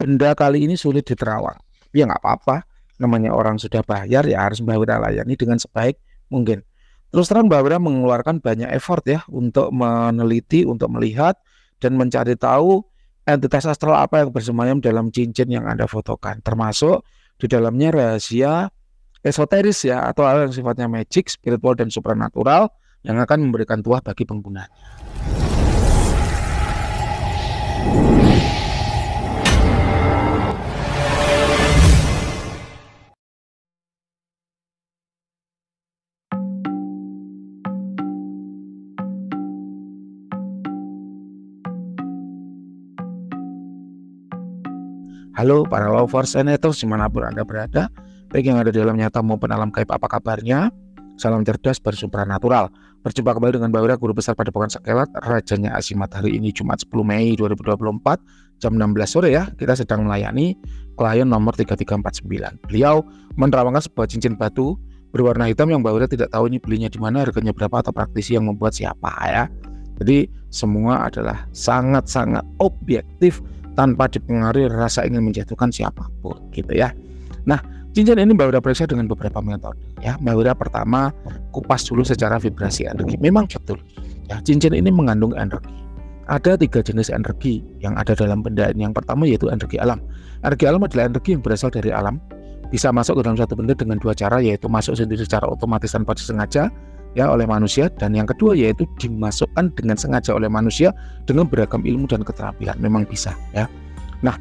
benda kali ini sulit diterawang. Ya nggak apa-apa, namanya orang sudah bayar ya harus Mbak Wira layani dengan sebaik mungkin. Terus terang Mbak Wira mengeluarkan banyak effort ya untuk meneliti, untuk melihat dan mencari tahu entitas astral apa yang bersemayam dalam cincin yang Anda fotokan, termasuk di dalamnya rahasia esoteris ya atau hal yang sifatnya magic, spiritual dan supranatural yang akan memberikan tuah bagi pengguna. Halo para lovers and haters dimanapun Anda berada, baik yang ada di alam nyata maupun alam gaib, apa kabarnya? Salam cerdas bersupranatural. Berjumpa kembali dengan Mbak Wira, Guru Besar Padepokan Sekelat, Rajanya Asimat. Hari ini Jumat 10 Mei 2024 jam 16 sore ya. Kita sedang melayani klien nomor 3349. Beliau menerawangkan sebuah cincin batu berwarna hitam yang Mbak Wira tidak tahu ini belinya di mana, harganya berapa, atau praktisi yang membuat siapa ya. Jadi semua adalah sangat-sangat objektif tanpa dipengaruhi rasa ingin menjatuhkan siapapun gitu ya. Nah, cincin ini Mbak Wira periksa dengan beberapa metode ya. Mbak Wira pertama kupas dulu secara vibrasi energi. Memang betul ya, cincin ini mengandung energi. Ada 3 jenis energi yang ada dalam benda ini. Yang pertama yaitu energi alam. Energi alam adalah energi yang berasal dari alam, bisa masuk ke dalam satu benda dengan 2 cara, yaitu masuk sendiri secara otomatis tanpa disengaja ya oleh manusia, dan yang kedua yaitu dimasukkan dengan sengaja oleh manusia dengan beragam ilmu dan keterampilan. Memang bisa ya. Nah,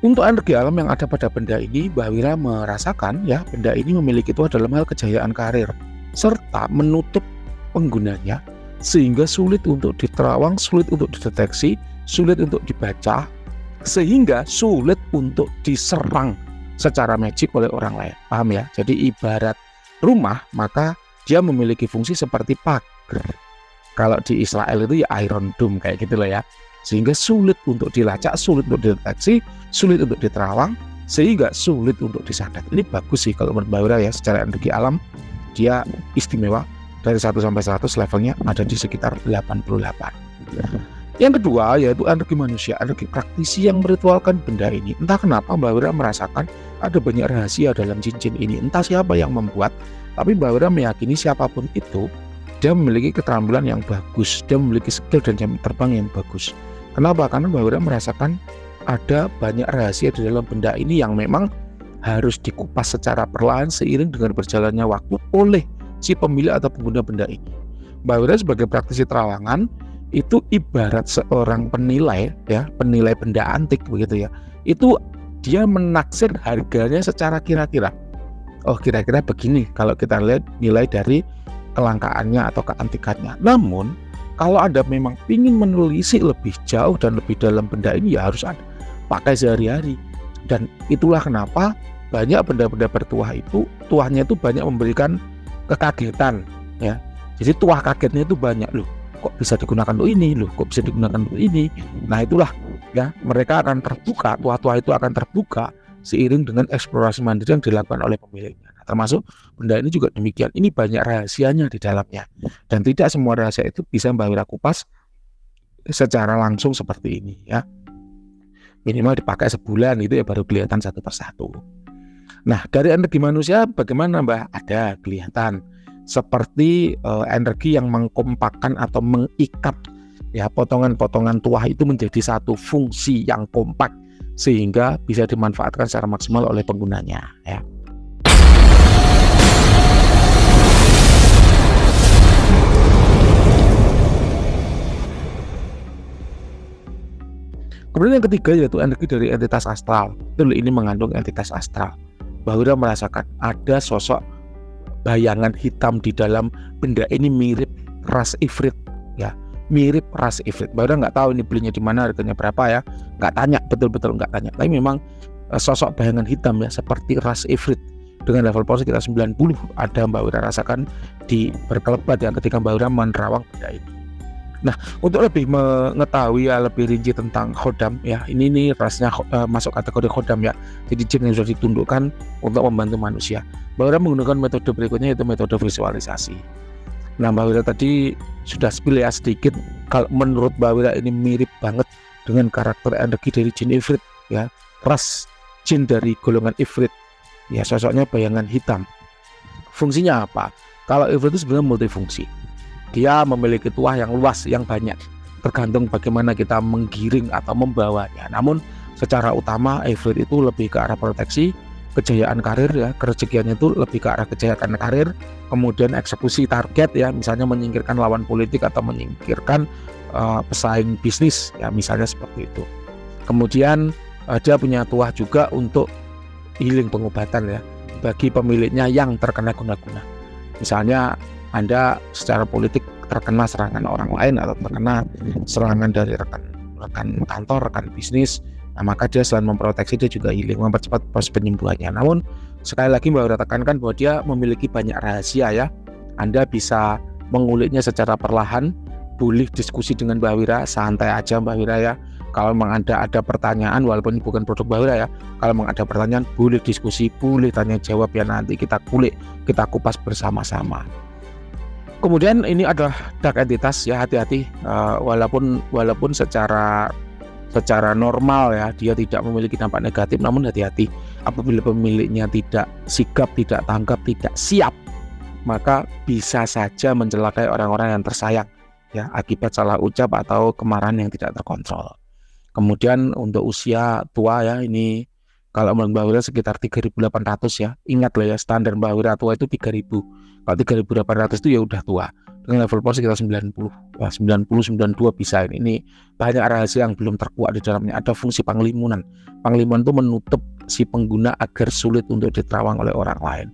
untuk energi alam yang ada pada benda ini, Mbak Wira merasakan ya, benda ini memiliki tuah dalam hal kejayaan karir serta menutup penggunanya sehingga sulit untuk diterawang, sulit untuk dideteksi, sulit untuk dibaca, sehingga sulit untuk diserang secara magic oleh orang lain. Paham ya? Jadi ibarat rumah, maka dia memiliki fungsi seperti pagar. Kalau di Israel itu ya Iron Dome kayak gitu loh ya. Sehingga sulit untuk dilacak, sulit untuk dideteksi, sulit untuk diterawang, sehingga sulit untuk disandat. Ini bagus sih kalau menurut Mbak Wira ya, secara energi alam dia istimewa. Dari 1 sampai 100 levelnya ada di sekitar 88. Yang kedua yaitu energi manusia, energi praktisi yang meritualkan benda ini. Entah kenapa Mbak Wira merasakan ada banyak rahasia dalam cincin ini. Entah siapa yang membuat, tapi Mbak Wira meyakini siapapun itu, dia memiliki keterampilan yang bagus, dia memiliki skill dan jam terbang yang bagus. Kenapa? Karena Mbak Wira merasakan ada banyak rahasia di dalam benda ini yang memang harus dikupas secara perlahan seiring dengan berjalannya waktu oleh si pemilik atau pengguna benda ini. Mbak Wira sebagai praktisi terawangan itu ibarat seorang penilai ya, penilai benda antik begitu ya. Itu dia menaksir harganya secara kira-kira. Oh, kira-kira begini kalau kita lihat nilai dari kelangkaannya atau keantikannya. Namun kalau Anda memang ingin menelisik lebih jauh dan lebih dalam benda ini, ya harus Anda pakai sehari-hari. Dan itulah kenapa banyak benda-benda bertuah itu, tuahnya itu banyak memberikan kekagetan ya. Jadi tuah kagetnya itu banyak, loh kok bisa digunakan untuk ini, loh kok bisa digunakan untuk ini. Nah itulah ya, mereka akan terbuka, tuah-tuah itu akan terbuka seiring dengan eksplorasi mandiri yang dilakukan oleh pemiliknya. Nah, termasuk benda ini juga demikian. Ini banyak rahasianya di dalamnya, dan tidak semua rahasia itu bisa Mbak Wira kupas secara langsung seperti ini ya. Minimal dipakai sebulan itu ya baru kelihatan satu persatu. Nah, dari energi manusia bagaimana Mbak? Ada kelihatan seperti energi yang mengkompakkan atau mengikat ya potongan-potongan tuah itu menjadi satu fungsi yang kompak sehingga bisa dimanfaatkan secara maksimal oleh penggunanya ya. Kemudian yang ketiga yaitu energi dari entitas astral. Betul, ini mengandung entitas astral. Mbak Wira merasakan ada sosok bayangan hitam di dalam benda ini mirip ras ifrit ya, mirip ras ifrit. Mbak Wira nggak tahu ini belinya di mana, harganya berapa ya, nggak tanya, betul-betul nggak tanya. Tapi memang sosok bayangan hitam ya seperti ras ifrit dengan level power sekitar 90 ada Mbak Wira rasakan di berkelebat ya ketika Mbak Wira menerawang benda ini. Nah, untuk lebih mengetahui ya lebih rinci tentang khodam ya, ini nih rasnya masuk kategori khodam ya. Jadi jin yang sudah ditundukkan untuk membantu manusia. Mbak Wira menggunakan metode berikutnya yaitu metode visualisasi. Nah, Mbak Wira tadi sudah spill ya sedikit. Kalau menurut Mbak Wira ini mirip banget dengan karakter energi dari jin ifrit ya. ras jin dari golongan ifrit. Ya, sosoknya bayangan hitam. Fungsinya apa? Kalau ifrit itu sebenarnya multifungsi. Dia memiliki tuah yang luas, yang banyak. Tergantung bagaimana kita menggiring atau membawanya. Namun secara utama ifrit itu lebih ke arah proteksi, kejayaan karir ya, kerezekiannya itu lebih ke arah kejayaan karir, kemudian eksekusi target ya, misalnya menyingkirkan lawan politik atau menyingkirkan pesaing bisnis ya, misalnya seperti itu. Kemudian dia punya tuah juga untuk healing, pengobatan ya, bagi pemiliknya yang terkena guna-guna. Misalnya Anda secara politik terkena serangan orang lain atau terkena serangan dari rekan kantor, rekan bisnis, nah maka dia selain memproteksi, dia juga healing, mempercepat proses penyembuhannya. Namun sekali lagi Mbak Wira tekankan bahwa dia memiliki banyak rahasia ya. Anda bisa menguliknya secara perlahan, boleh diskusi dengan Mbak Wira, santai aja Mbak Wira ya. Kalau memang ada pertanyaan, walaupun bukan produk Mbak Wira ya, kalau memang ada pertanyaan boleh diskusi, boleh tanya jawab ya, nanti kita kulik, kita kupas bersama-sama. Kemudian ini adalah dark entitas ya, hati-hati, walaupun secara normal ya dia tidak memiliki dampak negatif, namun hati-hati apabila pemiliknya tidak sigap, tidak tanggap, tidak siap, maka bisa saja mencelakai orang-orang yang tersayang ya, akibat salah ucap atau kemarahan yang tidak terkontrol. Kemudian untuk usia tua ya, ini kalau Mbak Wira sekitar 3.800 ya. Ingat loh ya, standar Mbak Wira tua itu 3.000. Kalau 3.800 itu ya udah tua. Dengan level power sekitar 90. Wah, 90, 92 bisa ini. Ini banyak rahasia yang belum terkuak di dalamnya. Ada fungsi panglimunan. Panglimunan itu menutup si pengguna agar sulit untuk diterawang oleh orang lain.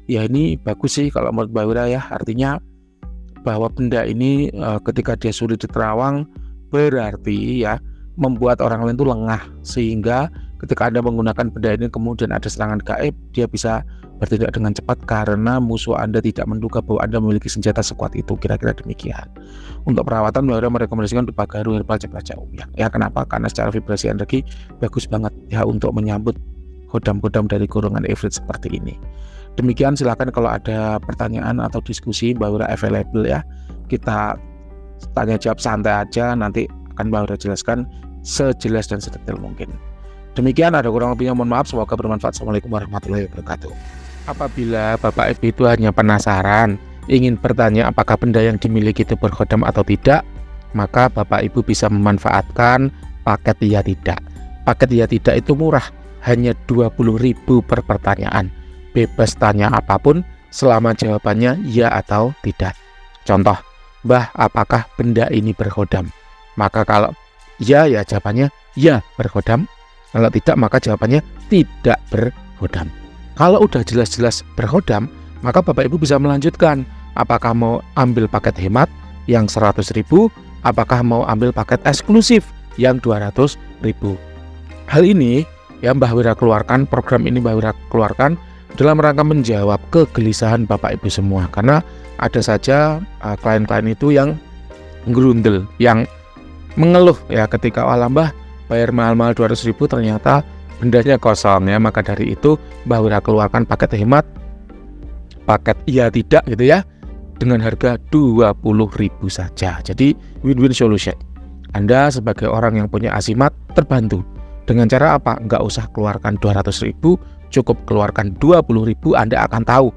Ya ini bagus sih kalau menurut Mbak Wira ya. Artinya bahwa benda ini ketika dia sulit diterawang berarti ya membuat orang lain itu lengah, sehingga ketika Anda menggunakan benda ini kemudian ada serangan gaib, dia bisa bertindak dengan cepat karena musuh Anda tidak menduga bahwa Anda memiliki senjata sekuat itu. Kira-kira demikian. Untuk perawatan Mbak Wira merekomendasikan Dupa Garu Herbal Cepraja Umyang. Ya kenapa? Karena secara vibrasi energi bagus banget ya untuk menyambut hodam-hodam dari golongan ifrit seperti ini. Demikian, silakan kalau ada pertanyaan atau diskusi Mbak Wira available ya. Kita tanya jawab santai aja, nanti akan Mbak Wira jelaskan sejelas dan sedetail mungkin. Demikian, ada kurang lebihnya mohon maaf, semoga bermanfaat. Assalamualaikum warahmatullahi wabarakatuh. Apabila Bapak Ibu itu hanya penasaran, ingin bertanya apakah benda yang dimiliki itu berkhodam atau tidak, maka Bapak Ibu bisa memanfaatkan paket iya tidak. Paket iya tidak itu murah, hanya 20.000 per pertanyaan. Bebas tanya apapun selama jawabannya ya atau tidak. Contoh, Mbah, apakah benda ini berkhodam? Maka kalau ya, ya jawabannya ya berkhodam. Kalau tidak, maka jawabannya tidak berkhodam. Kalau udah jelas-jelas berkhodam, maka Bapak Ibu bisa melanjutkan. Apakah mau ambil paket hemat yang 100.000? Apakah mau ambil paket eksklusif yang 200.000? Hal ini yang Mbah Wira keluarkan, program ini Mbah Wira keluarkan dalam rangka menjawab kegelisahan Bapak Ibu semua. Karena ada saja klien-klien itu yang gerundel, yang mengeluh ya ketika Mbah bayar mahal-mahal 200.000 ternyata bendanya kosong ya. Maka dari itu Mbah Wira keluarkan paket hemat, paket iya tidak gitu ya, dengan harga 20.000 saja. Jadi win-win solution. Anda sebagai orang yang punya asimat terbantu. Dengan cara apa? Nggak usah keluarkan 200.000, cukup keluarkan 20.000. Anda akan tahu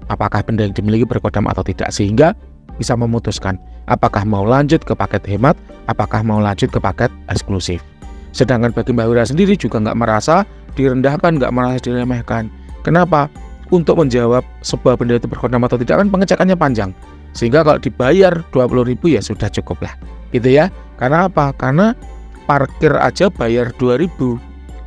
apakah benda yang dimiliki berkhodam atau tidak, sehingga bisa memutuskan apakah mau lanjut ke paket hemat, apakah mau lanjut ke paket eksklusif. Sedangkan bagi Mbah Wira sendiri juga nggak merasa direndahkan, nggak merasa diremehkan. Kenapa? Untuk menjawab sebuah benda itu berkhodam atau tidak kan pengecekannya panjang, sehingga kalau dibayar 20.000 ya sudah cukup lah gitu ya. Karena apa? Karena parkir aja bayar 2.000,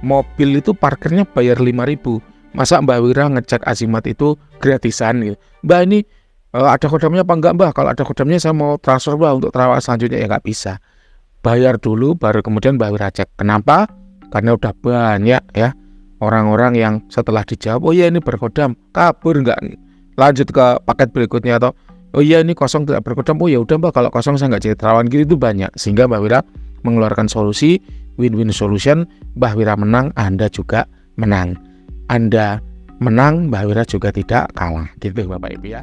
mobil itu parkirnya bayar 5.000. Masa Mbah Wira ngecek azimat itu gratisan gitu? Mbah, ini ada khodamnya apa enggak Mbah? Kalau ada khodamnya saya mau transfer Mbah untuk terawat selanjutnya. Ya nggak bisa. Bayar dulu baru kemudian Mbah Wira cek. Kenapa? Karena udah banyak ya orang-orang yang setelah dijawab, oh iya ini berkhodam, kabur nggak lanjut ke paket berikutnya, atau oh iya ini kosong tidak berkhodam, oh ya udah Mbah kalau kosong saya nggak jadi terawan gitu. Itu banyak, sehingga Mbah Wira mengeluarkan solusi win-win solution. Mbah Wira menang, Anda juga menang. Anda menang, Mbah Wira juga tidak kalah gitu Bapak Ibu ya.